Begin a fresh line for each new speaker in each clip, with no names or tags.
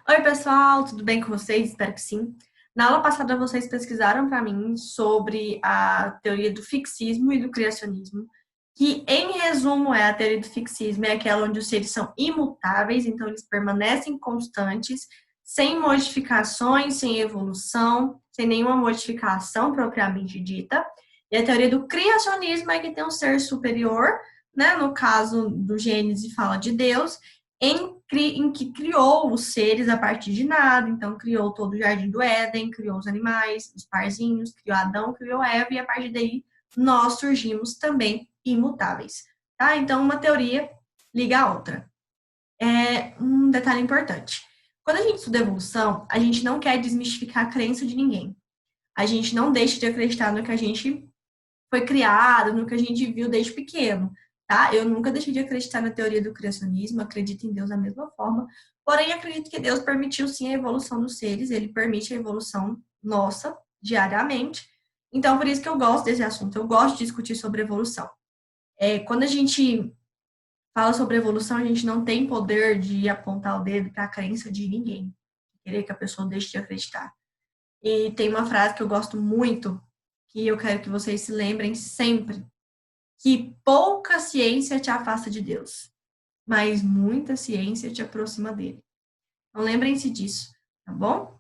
Oi, pessoal, tudo bem com vocês? Espero que sim. Na aula passada, vocês pesquisaram para mim sobre a teoria do fixismo e do criacionismo, que, em resumo, a teoria do fixismo é aquela onde os seres são imutáveis, então eles permanecem constantes, sem modificações, sem evolução, sem nenhuma modificação propriamente dita. E a teoria do criacionismo é que tem um ser superior, né? No caso do Gênesis, fala de Deus, em que criou os seres a partir de nada, então criou todo o Jardim do Éden, criou os animais, os parzinhos, criou Adão, criou Eva, e a partir daí nós surgimos também imutáveis. Tá? Então, uma teoria liga a outra. Um detalhe importante. Quando a gente estuda evolução, a gente não quer desmistificar a crença de ninguém. A gente não deixa de acreditar no que a gente foi criado, no que a gente viu desde pequeno, tá? Eu nunca deixei de acreditar na teoria do criacionismo, acredito em Deus da mesma forma, porém acredito que Deus permitiu sim a evolução dos seres, ele permite a evolução nossa diariamente. Então, por isso que eu gosto desse assunto, eu gosto de discutir sobre evolução. Quando a gente fala sobre evolução, a gente não tem poder de apontar o dedo para a crença de ninguém, querer que a pessoa deixe de acreditar. E tem uma frase que eu gosto muito, que eu quero que vocês se lembrem sempre, que pouca ciência te afasta de Deus, mas muita ciência te aproxima dele. Então lembrem-se disso, tá bom?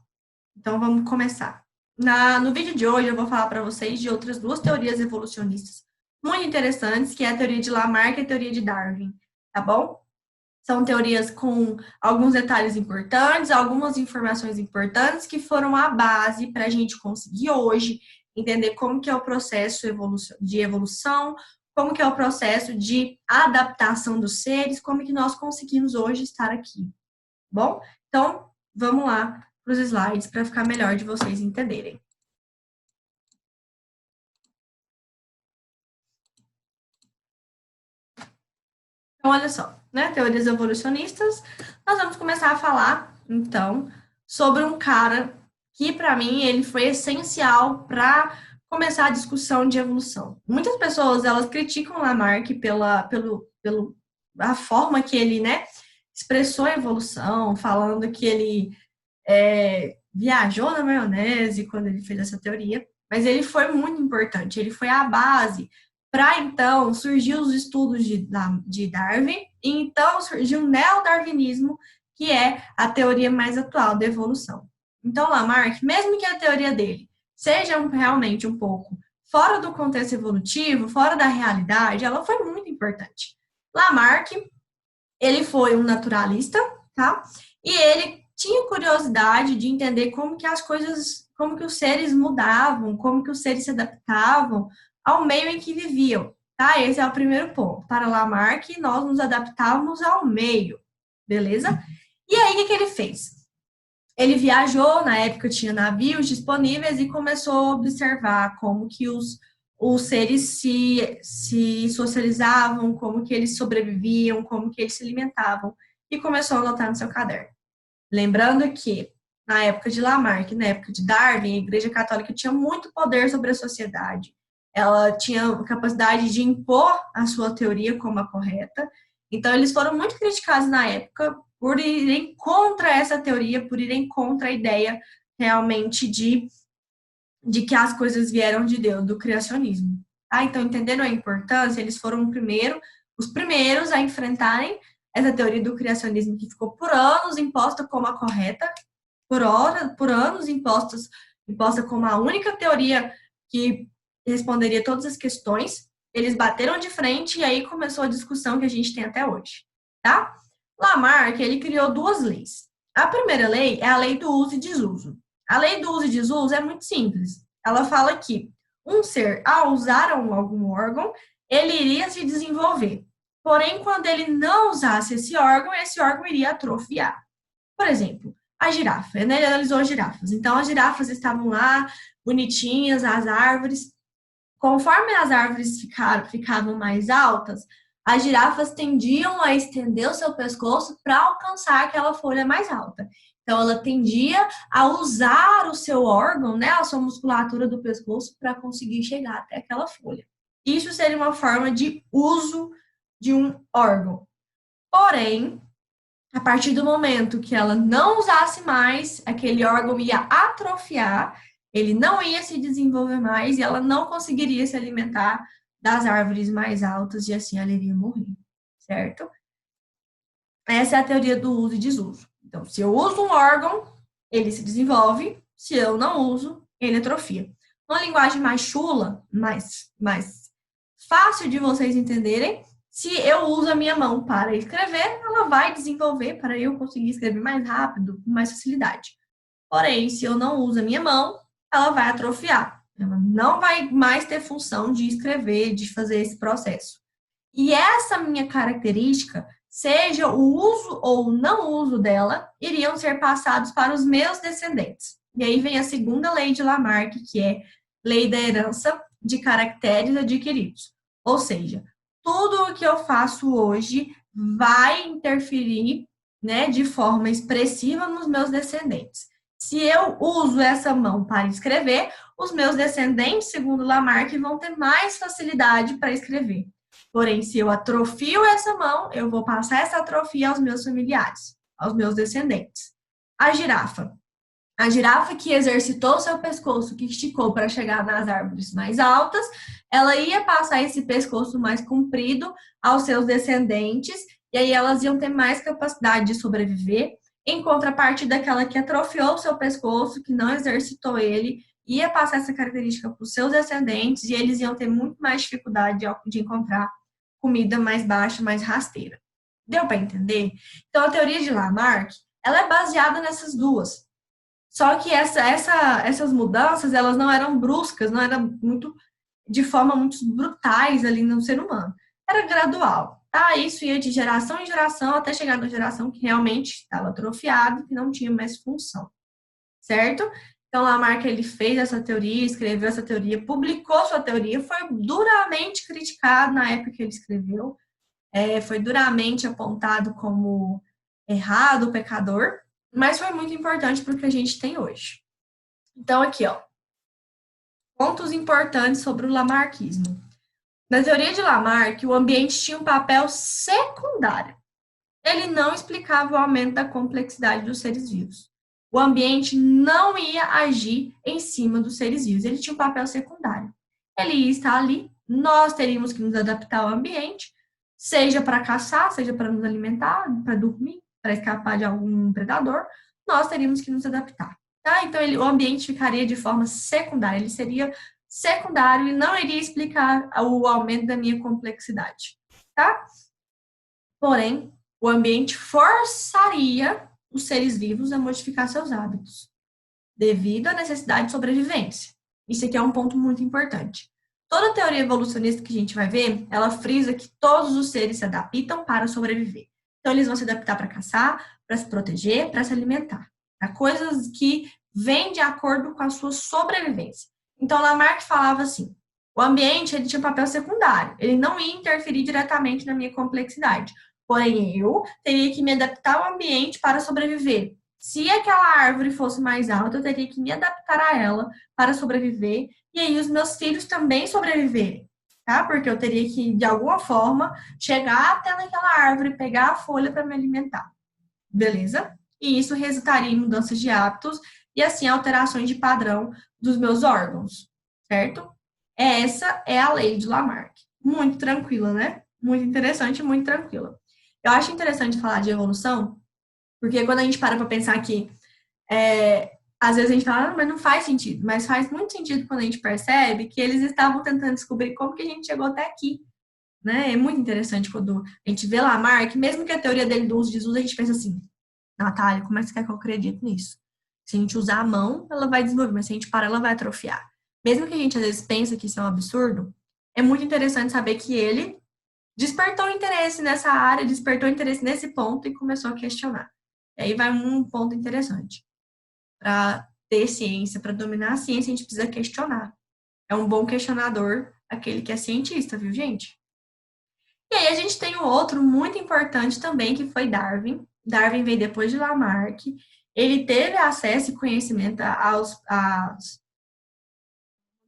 Então vamos começar. No vídeo de hoje eu vou falar para vocês de outras duas teorias evolucionistas muito interessantes, que é a teoria de Lamarck e a teoria de Darwin, tá bom? São teorias com alguns detalhes importantes, algumas informações importantes que foram a base para a gente conseguir hoje entender como que é o processo de evolução, como que é o processo de adaptação dos seres, como que nós conseguimos hoje estar aqui. Bom, então vamos lá para os slides para ficar melhor de vocês entenderem. Então, olha só, né? Teorias evolucionistas, nós vamos começar a falar, então, sobre um cara que, para mim, ele foi essencial para começar a discussão de evolução. Muitas pessoas, elas criticam Lamarck pela a forma que ele, né, expressou a evolução, falando que ele viajou na maionese quando ele fez essa teoria, mas ele foi muito importante, ele foi a base para então surgir os estudos de Darwin, e então surgiu o neodarwinismo, que é a teoria mais atual da evolução. Então, Lamarck, mesmo que a teoria dele seja realmente um pouco fora do contexto evolutivo, fora da realidade, ela foi muito importante. Lamarck, ele foi um naturalista, tá? E ele tinha curiosidade de entender como que as coisas, como que os seres mudavam, como que os seres se adaptavam ao meio em que viviam, tá? Esse é o primeiro ponto. Para Lamarck, nós nos adaptávamos ao meio, beleza? E aí, o que ele fez? Ele viajou, na época tinha navios disponíveis e começou a observar como que os seres se socializavam, como que eles sobreviviam, como que eles se alimentavam, e começou a anotar no seu caderno. Lembrando que, na época de Lamarck, na época de Darwin, a Igreja Católica tinha muito poder sobre a sociedade. Ela tinha capacidade de impor a sua teoria como a correta. Então, eles foram muito criticados na época por irem contra essa teoria, por irem contra a ideia realmente de que as coisas vieram de Deus, do criacionismo. Tá? Então, entendendo a importância, eles foram os primeiros a enfrentarem essa teoria do criacionismo que ficou por anos imposta como a correta, por anos imposta como a única teoria que responderia todas as questões. Eles bateram de frente e aí começou a discussão que a gente tem até hoje, tá? Lamarck, ele criou duas leis. A primeira lei é a lei do uso e desuso. A lei do uso e desuso é muito simples. Ela fala que um ser, ao usar algum órgão, ele iria se desenvolver. Porém, quando ele não usasse esse órgão iria atrofiar. Por exemplo, a girafa, né? Ele analisou as girafas. Então, as girafas estavam lá, bonitinhas, as árvores. Conforme as árvores ficavam mais altas, as girafas tendiam a estender o seu pescoço para alcançar aquela folha mais alta. Então, ela tendia a usar o seu órgão, né, a sua musculatura do pescoço, para conseguir chegar até aquela folha. Isso seria uma forma de uso de um órgão. Porém, A partir do momento que ela não usasse mais, aquele órgão ia atrofiar, ele não ia se desenvolver mais e ela não conseguiria se alimentar das árvores mais altas e assim ela iria morrer, certo? Essa é a teoria do uso e desuso. Então, se eu uso um órgão, ele se desenvolve, se eu não uso, ele atrofia. Uma linguagem mais chula, mais fácil de vocês entenderem, se eu uso a minha mão para escrever, ela vai desenvolver para eu conseguir escrever mais rápido, com mais facilidade. Porém, se eu não uso a minha mão, ela vai atrofiar. Ela não vai mais ter função de escrever, de fazer esse processo. E essa minha característica, seja o uso ou o não uso dela, iriam ser passados para os meus descendentes. E aí vem a segunda lei de Lamarck, que é lei da herança de caracteres adquiridos. Ou seja, tudo o que eu faço hoje vai interferir, né, de forma expressiva nos meus descendentes. Se eu uso essa mão para escrever, os meus descendentes, segundo Lamarck, vão ter mais facilidade para escrever. Porém, se eu atrofio essa mão, eu vou passar essa atrofia aos meus familiares, aos meus descendentes. A girafa. A girafa que exercitou seu pescoço, que esticou para chegar nas árvores mais altas, ela ia passar esse pescoço mais comprido aos seus descendentes, e aí elas iam ter mais capacidade de sobreviver, em contrapartida daquela que atrofiou seu pescoço, que não exercitou ele, ia passar essa característica para os seus descendentes, e eles iam ter muito mais dificuldade de encontrar comida mais baixa, mais rasteira. Deu para entender? Então, a teoria de Lamarck, ela é baseada nessas duas. Só que essas mudanças, elas não eram bruscas, não eram muito, de forma muito brutais ali no ser humano. Era gradual, tá? Isso ia de geração em geração até chegar na geração que realmente estava atrofiada, que não tinha mais função, certo? Então, Lamarck, ele fez essa teoria, escreveu essa teoria, publicou sua teoria, foi duramente criticado na época que ele escreveu, foi duramente apontado como errado, pecador, mas foi muito importante para o que a gente tem hoje. Então, aqui, ó, pontos importantes sobre o lamarckismo. Na teoria de Lamarck, o ambiente tinha um papel secundário. Ele não explicava o aumento da complexidade dos seres vivos. O ambiente não ia agir em cima dos seres vivos, ele tinha um papel secundário. Ele ia estar ali, nós teríamos que nos adaptar ao ambiente, seja para caçar, seja para nos alimentar, para dormir, para escapar de algum predador, nós teríamos que nos adaptar. Tá? Então, o ambiente ficaria de forma secundária, ele seria secundário e não iria explicar o aumento da minha complexidade. Tá? Porém, o ambiente forçaria os seres vivos a modificar seus hábitos, devido à necessidade de sobrevivência. Isso aqui é um ponto muito importante. Toda teoria evolucionista que a gente vai ver, ela frisa que todos os seres se adaptam para sobreviver. Então, eles vão se adaptar para caçar, para se proteger, para se alimentar. Para coisas que vêm de acordo com a sua sobrevivência. Então, Lamarck falava assim, o ambiente ele tinha um papel secundário, ele não ia interferir diretamente na minha complexidade. Porém, eu teria que me adaptar ao ambiente para sobreviver. Se aquela árvore fosse mais alta, eu teria que me adaptar a ela para sobreviver. E aí, os meus filhos também sobreviverem, tá? Porque eu teria que, de alguma forma, chegar até naquela árvore, pegar a folha para me alimentar. Beleza? E isso resultaria em mudanças de hábitos e, assim, alterações de padrão dos meus órgãos, certo? Essa é a lei de Lamarck. Muito tranquila, né? Muito interessante e muito tranquila. Eu acho interessante falar de evolução, porque quando a gente para pensar que, às vezes a gente fala, mas não faz sentido, mas faz muito sentido quando a gente percebe que eles estavam tentando descobrir como que a gente chegou até aqui, né? É muito interessante quando a gente vê Lamarck, mesmo que a teoria dele do uso e desuso, a gente pensa assim, Natália, como é que você quer que eu acredite nisso? Se a gente usar a mão, ela vai desenvolver, mas se a gente parar, ela vai atrofiar. Mesmo que a gente às vezes pense que isso é um absurdo, é muito interessante saber que ele despertou interesse nessa área, despertou interesse nesse ponto e começou a questionar. E aí vai um ponto interessante. Para ter ciência, para dominar a ciência, a gente precisa questionar. É um bom questionador aquele que é cientista, viu, gente? E aí a gente tem um outro muito importante também, que foi Darwin. Darwin veio depois de Lamarck. Ele teve acesso e conhecimento aos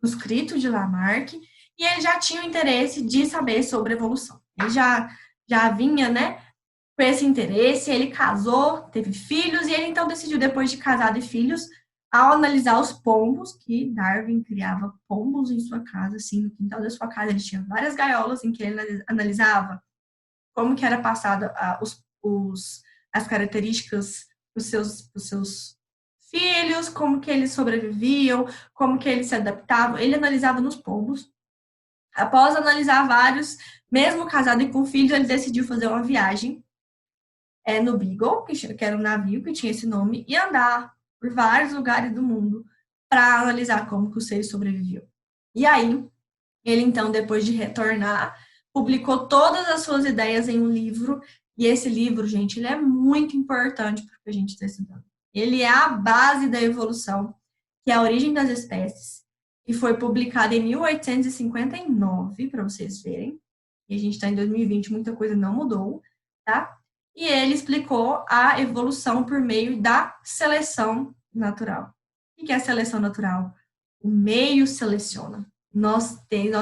manuscritos de Lamarck e ele já tinha o interesse de saber sobre evolução. Ele já vinha, né, com esse interesse, ele casou, teve filhos, e ele então decidiu, depois de casado e filhos, ao analisar os pombos, que Darwin criava pombos em sua casa, assim, no quintal da sua casa, ele tinha várias gaiolas em que ele analisava como que era passado as características dos seus filhos, como que eles sobreviviam, como que eles se adaptavam. Ele analisava nos pombos. Após analisar vários, mesmo casado e com filhos, ele decidiu fazer uma viagem no Beagle, que era um navio que tinha esse nome, e andar por vários lugares do mundo para analisar como que os seres sobreviviam. E aí, ele então, depois de retornar, publicou todas as suas ideias em um livro, e esse livro, gente, ele é muito importante para o que a gente está estudando. Ele é a base da evolução, que é a origem das espécies, e foi publicado em 1859, para vocês verem. E a gente está em 2020, muita coisa não mudou, tá? E ele explicou a evolução por meio da seleção natural. O que é a seleção natural? O meio seleciona. Nós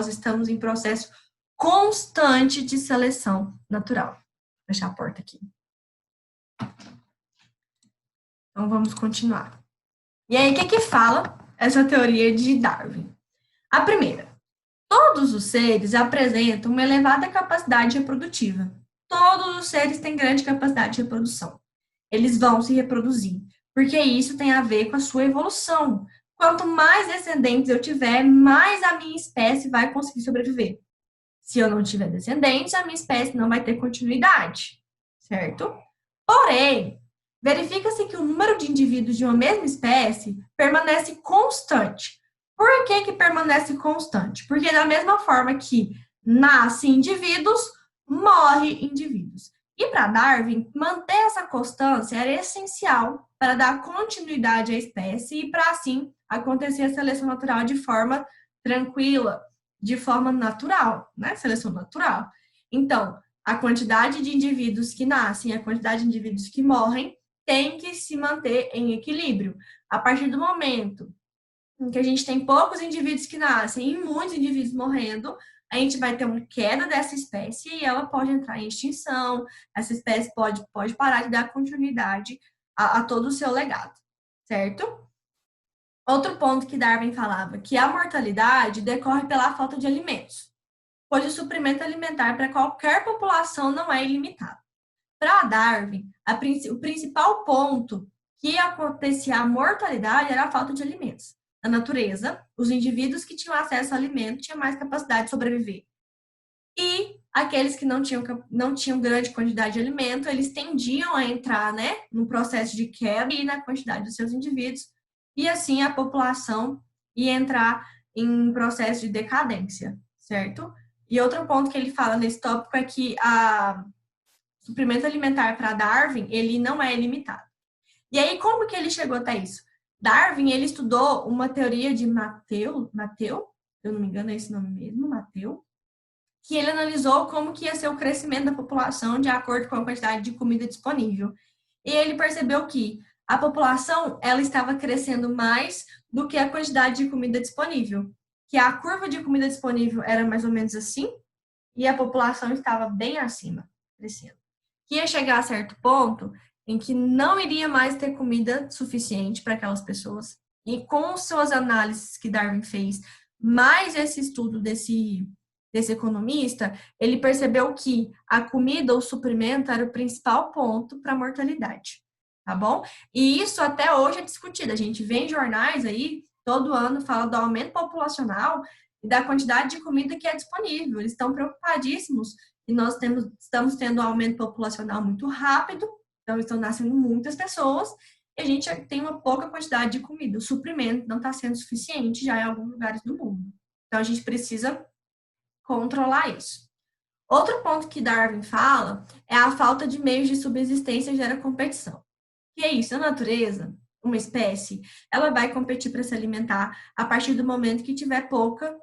estamos em processo constante de seleção natural. Vou fechar a porta aqui. Então, vamos continuar. E aí, o que fala essa teoria de Darwin? A primeira, todos os seres apresentam uma elevada capacidade reprodutiva. Todos os seres têm grande capacidade de reprodução. Eles vão se reproduzir, porque isso tem a ver com a sua evolução. Quanto mais descendentes eu tiver, mais a minha espécie vai conseguir sobreviver. Se eu não tiver descendentes, a minha espécie não vai ter continuidade, certo? Porém, verifica-se que o número de indivíduos de uma mesma espécie permanece constante. Por que permanece constante? Porque da mesma forma que nascem indivíduos, morrem indivíduos. E para Darwin, manter essa constância era essencial para dar continuidade à espécie e para assim acontecer a seleção natural de forma tranquila, de forma natural, né? Seleção natural. Então, a quantidade de indivíduos que nascem, a quantidade de indivíduos que morrem, tem que se manter em equilíbrio. A partir do momento em que a gente tem poucos indivíduos que nascem e muitos indivíduos morrendo, a gente vai ter uma queda dessa espécie e ela pode entrar em extinção, essa espécie pode parar de dar continuidade a todo o seu legado, certo? Outro ponto que Darwin falava, que a mortalidade decorre pela falta de alimentos, pois o suprimento alimentar para qualquer população não é ilimitado. Para Darwin, o principal ponto que acontecia a mortalidade era a falta de alimentos. Na natureza, os indivíduos que tinham acesso ao alimento tinham mais capacidade de sobreviver. E aqueles que não tinham grande quantidade de alimento, eles tendiam a entrar, né, num processo de queda e na quantidade dos seus indivíduos, e assim a população ia entrar em processo de decadência, certo? E outro ponto que ele fala nesse tópico é que o suprimento alimentar para Darwin, ele não é ilimitado. E aí, como que ele chegou até isso? Darwin, ele estudou uma teoria de Mateu, se eu não me engano é esse nome mesmo, Mateu, que ele analisou como que ia ser o crescimento da população de acordo com a quantidade de comida disponível. E ele percebeu que a população, ela estava crescendo mais do que a quantidade de comida disponível. Que a curva de comida disponível era mais ou menos assim, e a população estava bem acima, crescendo. Que ia chegar a certo ponto em que não iria mais ter comida suficiente para aquelas pessoas. E com suas análises que Darwin fez, mais esse estudo desse economista, ele percebeu que a comida, o suprimento, era o principal ponto para a mortalidade, tá bom? E isso até hoje é discutido. A gente vê em jornais aí, todo ano, fala do aumento populacional e da quantidade de comida que é disponível. Eles estão preocupadíssimos e nós estamos tendo um aumento populacional muito rápido, então estão nascendo muitas pessoas e a gente tem uma pouca quantidade de comida. O suprimento não está sendo suficiente já em alguns lugares do mundo. Então a gente precisa controlar isso. Outro ponto que Darwin fala é a falta de meios de subsistência gera competição. Que é isso? A natureza, uma espécie, ela vai competir para se alimentar a partir do momento que tiver pouca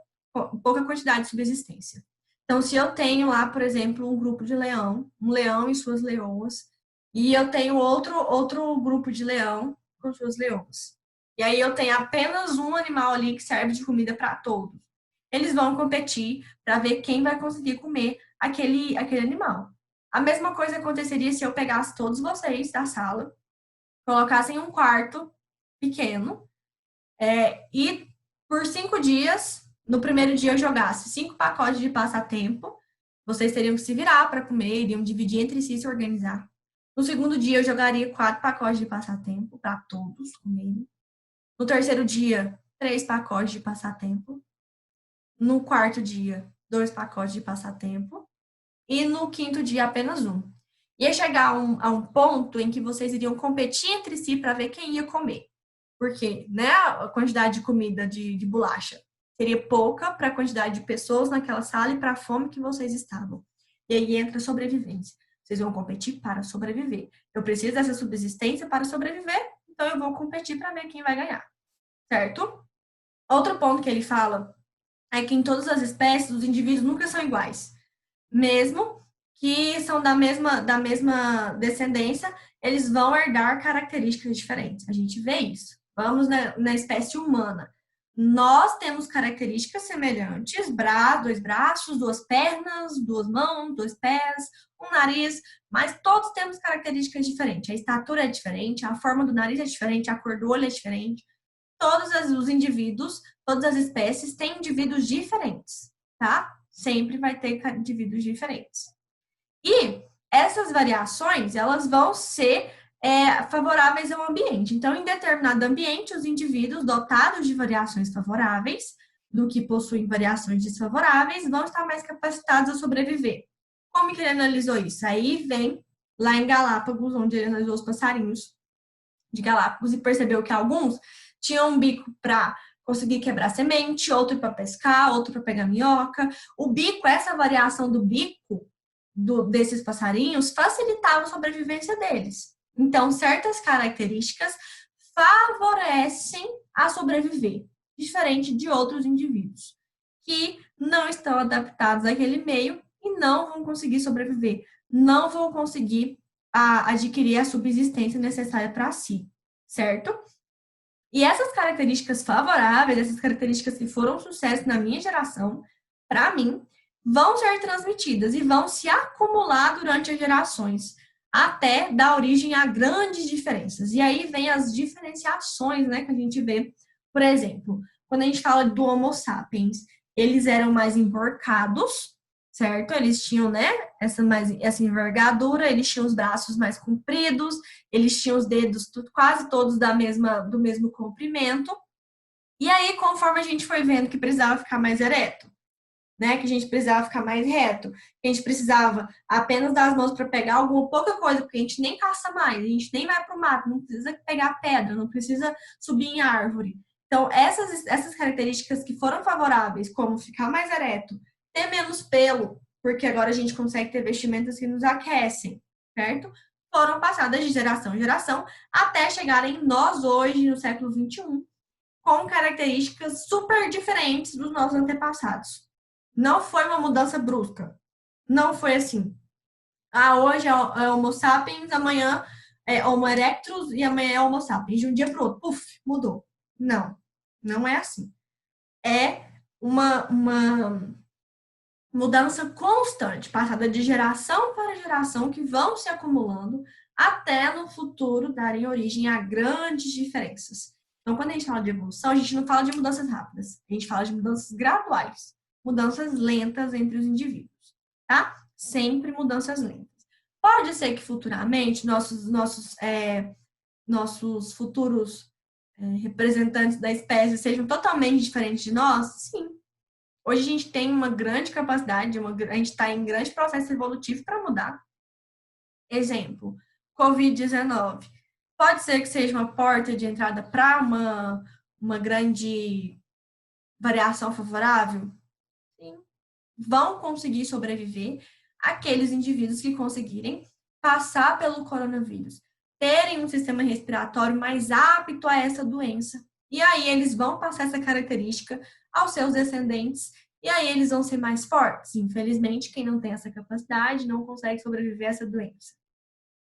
quantidade de subsistência. Então, se eu tenho lá, por exemplo, um grupo de leão, um leão e suas leoas, e eu tenho outro grupo de leão com suas leoas. E aí eu tenho apenas um animal ali que serve de comida para todos. Eles vão competir para ver quem vai conseguir comer aquele animal. A mesma coisa aconteceria se eu pegasse todos vocês da sala, colocasse em um quarto pequeno, e por 5 dias, no primeiro dia eu jogasse 5 pacotes de passatempo, vocês teriam que se virar para comer, iriam dividir entre si e se organizar. No segundo dia, eu jogaria 4 pacotes de passatempo para todos comerem. No terceiro dia, 3 pacotes de passatempo. No quarto dia, 2 pacotes de passatempo. E no quinto dia, apenas um. Ia chegar a um ponto em que vocês iriam competir entre si para ver quem ia comer. Porque, né, a quantidade de comida de bolacha seria pouca para a quantidade de pessoas naquela sala e para a fome que vocês estavam. E aí entra a sobrevivência. Vocês vão competir para sobreviver. Eu preciso dessa subsistência para sobreviver, então eu vou competir para ver quem vai ganhar. Certo? Outro ponto que ele fala é que em todas as espécies os indivíduos nunca são iguais. Mesmo que são da mesma descendência, eles vão herdar características diferentes. A gente vê isso. Vamos na espécie humana. Nós temos características semelhantes, dois braços, 2 pernas, 2 mãos, 2 pés, um nariz, mas todos temos características diferentes. A estatura é diferente, a forma do nariz é diferente, a cor do olho é diferente. Todos os indivíduos, todas as espécies têm indivíduos diferentes, tá? Sempre vai ter indivíduos diferentes. E essas variações, elas vão ser favoráveis ao ambiente. Então, em determinado ambiente, os indivíduos dotados de variações favoráveis do que possuem variações desfavoráveis vão estar mais capacitados a sobreviver. Como que ele analisou isso? Aí vem lá em Galápagos, onde ele analisou os passarinhos de Galápagos e percebeu que alguns tinham um bico para conseguir quebrar semente, outro para pescar, outro para pegar minhoca. O bico, essa variação do bico desses passarinhos facilitava a sobrevivência deles. Então, certas características favorecem a sobreviver, diferente de outros indivíduos que não estão adaptados àquele meio e não vão conseguir sobreviver, não vão conseguir adquirir a subsistência necessária para si, certo? E essas características favoráveis, essas características que foram um sucesso na minha geração, para mim, vão ser transmitidas e vão se acumular durante as gerações, até dar origem a grandes diferenças. E aí vem as diferenciações, né, que a gente vê. Por exemplo, quando a gente fala do Homo sapiens, eles eram mais emborcados, certo? Eles tinham, né, essa envergadura, eles tinham os braços mais compridos, eles tinham os dedos quase todos do mesmo comprimento. E aí, conforme a gente foi vendo que precisava ficar mais ereto, né, que a gente precisava ficar mais reto, que a gente precisava apenas dar as mãos para pegar alguma pouca coisa, porque a gente nem caça mais, a gente nem vai para o mato, não precisa pegar pedra, não precisa subir em árvore. Então, essas características que foram favoráveis, como ficar mais ereto, ter menos pelo, porque agora a gente consegue ter vestimentas que nos aquecem, certo? Foram passadas de geração em geração até chegarem em nós hoje, no século XXI, com características super diferentes dos nossos antepassados. Não foi uma mudança brusca. Não foi assim. Hoje é Homo sapiens, amanhã é Homo erectus e amanhã é Homo sapiens. De um dia para o outro, puf, mudou. Não, não é assim. É uma mudança constante, passada de geração para geração, que vão se acumulando até no futuro darem origem a grandes diferenças. Então, quando a gente fala de evolução, a gente não fala de mudanças rápidas, a gente fala de mudanças graduais, mudanças lentas entre os indivíduos, tá? Sempre mudanças lentas. Pode ser que futuramente nossos futuros representantes da espécie sejam totalmente diferentes de nós? Sim. Hoje a gente tem uma grande capacidade, a gente está em grande processo evolutivo para mudar. Exemplo, Covid-19. Pode ser que seja uma porta de entrada para uma grande variação favorável? Sim. Vão conseguir sobreviver aqueles indivíduos que conseguirem passar pelo coronavírus, terem um sistema respiratório mais apto a essa doença. E aí eles vão passar essa característica aos seus descendentes e aí eles vão ser mais fortes. Infelizmente, quem não tem essa capacidade não consegue sobreviver a essa doença,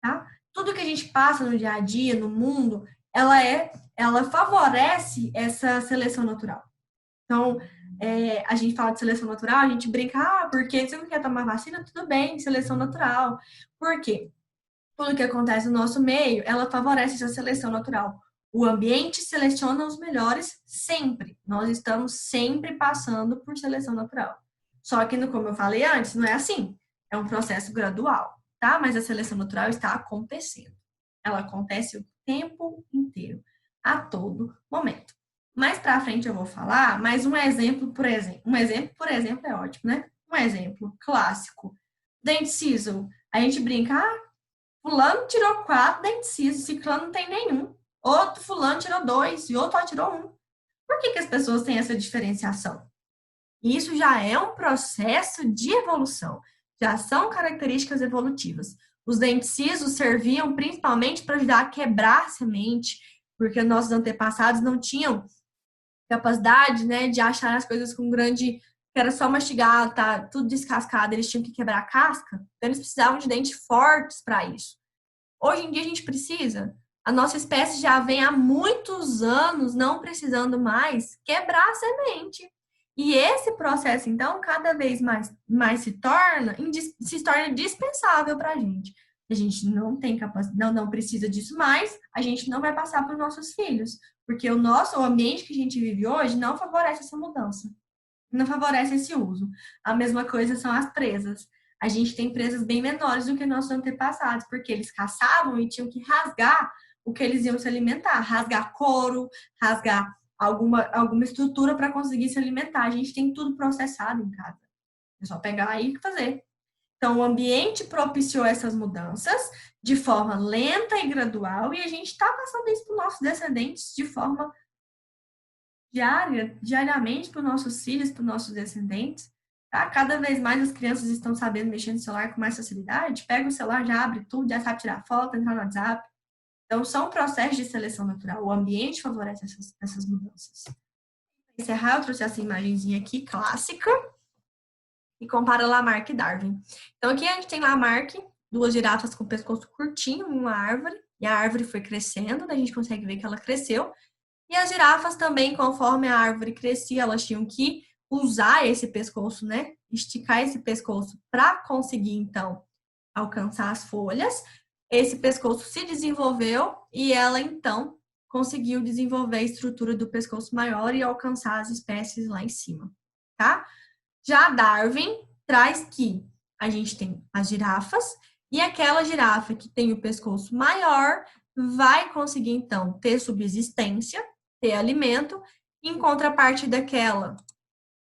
tá? Tudo que a gente passa no dia a dia, no mundo, ela favorece essa seleção natural. Então, a gente fala de seleção natural, a gente brinca, porque você não quer tomar vacina? Tudo bem, seleção natural. Por quê? Tudo que acontece no nosso meio, ela favorece essa seleção natural. O ambiente seleciona os melhores sempre. Nós estamos sempre passando por seleção natural. Só que, como eu falei antes, não é assim. É um processo gradual, tá? Mas a seleção natural está acontecendo. Ela acontece o tempo inteiro, a todo momento. Mais para frente eu vou falar, mas um exemplo, por exemplo é ótimo, né? Um exemplo clássico. Dente siso. A gente brinca, fulano tirou 4 dentes cisos, ciclano não tem nenhum. Outro fulano tirou 2 e outro tirou 1. Por que as pessoas têm essa diferenciação? Isso já é um processo de evolução, já são características evolutivas. Os dentes cisos serviam principalmente para ajudar a quebrar a semente, porque nossos antepassados não tinham capacidade, né, de achar as coisas com grande, que era só mastigar, tá tudo descascado, eles tinham que quebrar a casca, então eles precisavam de dentes fortes para isso. Hoje em dia a gente precisa. A nossa espécie já vem há muitos anos não precisando mais quebrar a semente. E esse processo, então, cada vez mais se torna dispensável para a gente. A gente não tem capacidade, não precisa disso mais, a gente não vai passar para os nossos filhos. Porque o ambiente que a gente vive hoje não favorece essa mudança, não favorece esse uso. A mesma coisa são as presas. A gente tem presas bem menores do que nossos antepassados, porque eles caçavam e tinham que rasgar o que eles iam se alimentar, rasgar couro, rasgar alguma estrutura para conseguir se alimentar. A gente tem tudo processado em casa. É só pegar aí e fazer. Então, o ambiente propiciou essas mudanças de forma lenta e gradual, e a gente está passando isso para os nossos descendentes de forma diariamente para os nossos filhos, para os nossos descendentes. Tá? Cada vez mais as crianças estão sabendo mexer no celular com mais facilidade. Pega o celular, já abre tudo, já sabe tirar foto, entrar no WhatsApp. Então, são processos de seleção natural. O ambiente favorece essas mudanças. Para encerrar, eu trouxe essa imagenzinha aqui, clássica, e compara Lamarck e Darwin. Então, aqui a gente tem Lamarck, 2 girafas com o pescoço curtinho em uma árvore, e a árvore foi crescendo, a gente consegue ver que ela cresceu. E as girafas também, conforme a árvore crescia, elas tinham que usar esse pescoço, né? Esticar esse pescoço para conseguir, então, alcançar as folhas. Esse pescoço se desenvolveu e ela, então, conseguiu desenvolver a estrutura do pescoço maior e alcançar as espécies lá em cima, tá? Já Darwin traz que a gente tem as girafas e aquela girafa que tem o pescoço maior vai conseguir, então, ter subsistência, ter alimento, em contraparte daquela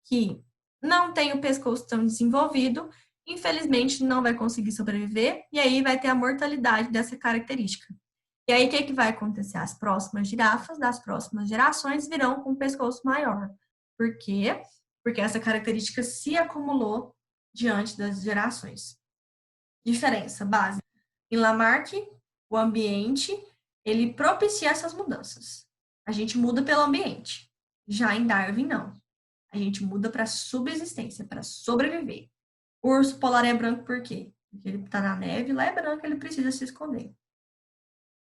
que não tem o pescoço tão desenvolvido, infelizmente não vai conseguir sobreviver, e aí vai ter a mortalidade dessa característica. E aí, o que vai acontecer? As próximas girafas das próximas gerações virão com um pescoço maior. Por quê? Porque essa característica se acumulou diante das gerações. Diferença básica. Em Lamarck, o ambiente, ele propicia essas mudanças. A gente muda pelo ambiente. Já em Darwin, não. A gente muda para subsistência, para sobreviver. O urso polar é branco por quê? Porque ele está na neve, lá é branco, ele precisa se esconder.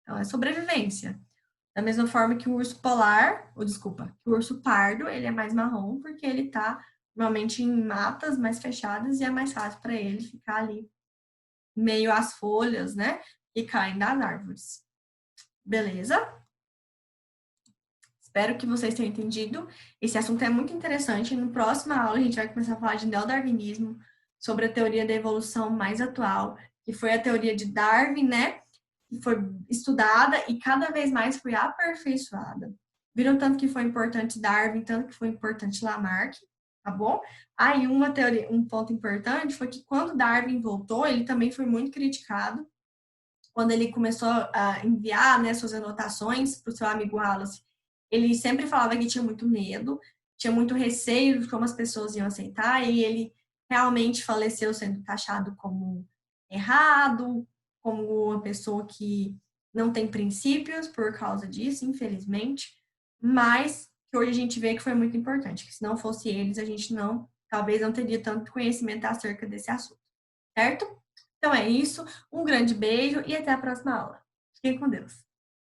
Então, é sobrevivência. Da mesma forma que o urso polar, que o urso pardo, ele é mais marrom, porque ele está normalmente em matas mais fechadas e é mais fácil para ele ficar ali meio às folhas, né? Que caem das árvores. Beleza? Espero que vocês tenham entendido. Esse assunto é muito interessante. No próximo aula, a gente vai começar a falar de neodarwinismo, sobre a teoria da evolução mais atual, que foi a teoria de Darwin, né? Que foi estudada e cada vez mais foi aperfeiçoada. Viram tanto que foi importante Darwin, tanto que foi importante Lamarck, tá bom? Aí um ponto importante foi que quando Darwin voltou, ele também foi muito criticado. Quando ele começou a enviar, né, suas anotações para o seu amigo Wallace, ele sempre falava que tinha muito medo, tinha muito receio de como as pessoas iam aceitar, e ele realmente faleceu sendo taxado como errado, como uma pessoa que não tem princípios por causa disso, infelizmente, mas que hoje a gente vê que foi muito importante, que se não fosse eles, a gente talvez não teria tanto conhecimento acerca desse assunto, certo? Então é isso, um grande beijo e até a próxima aula. Fiquem com Deus.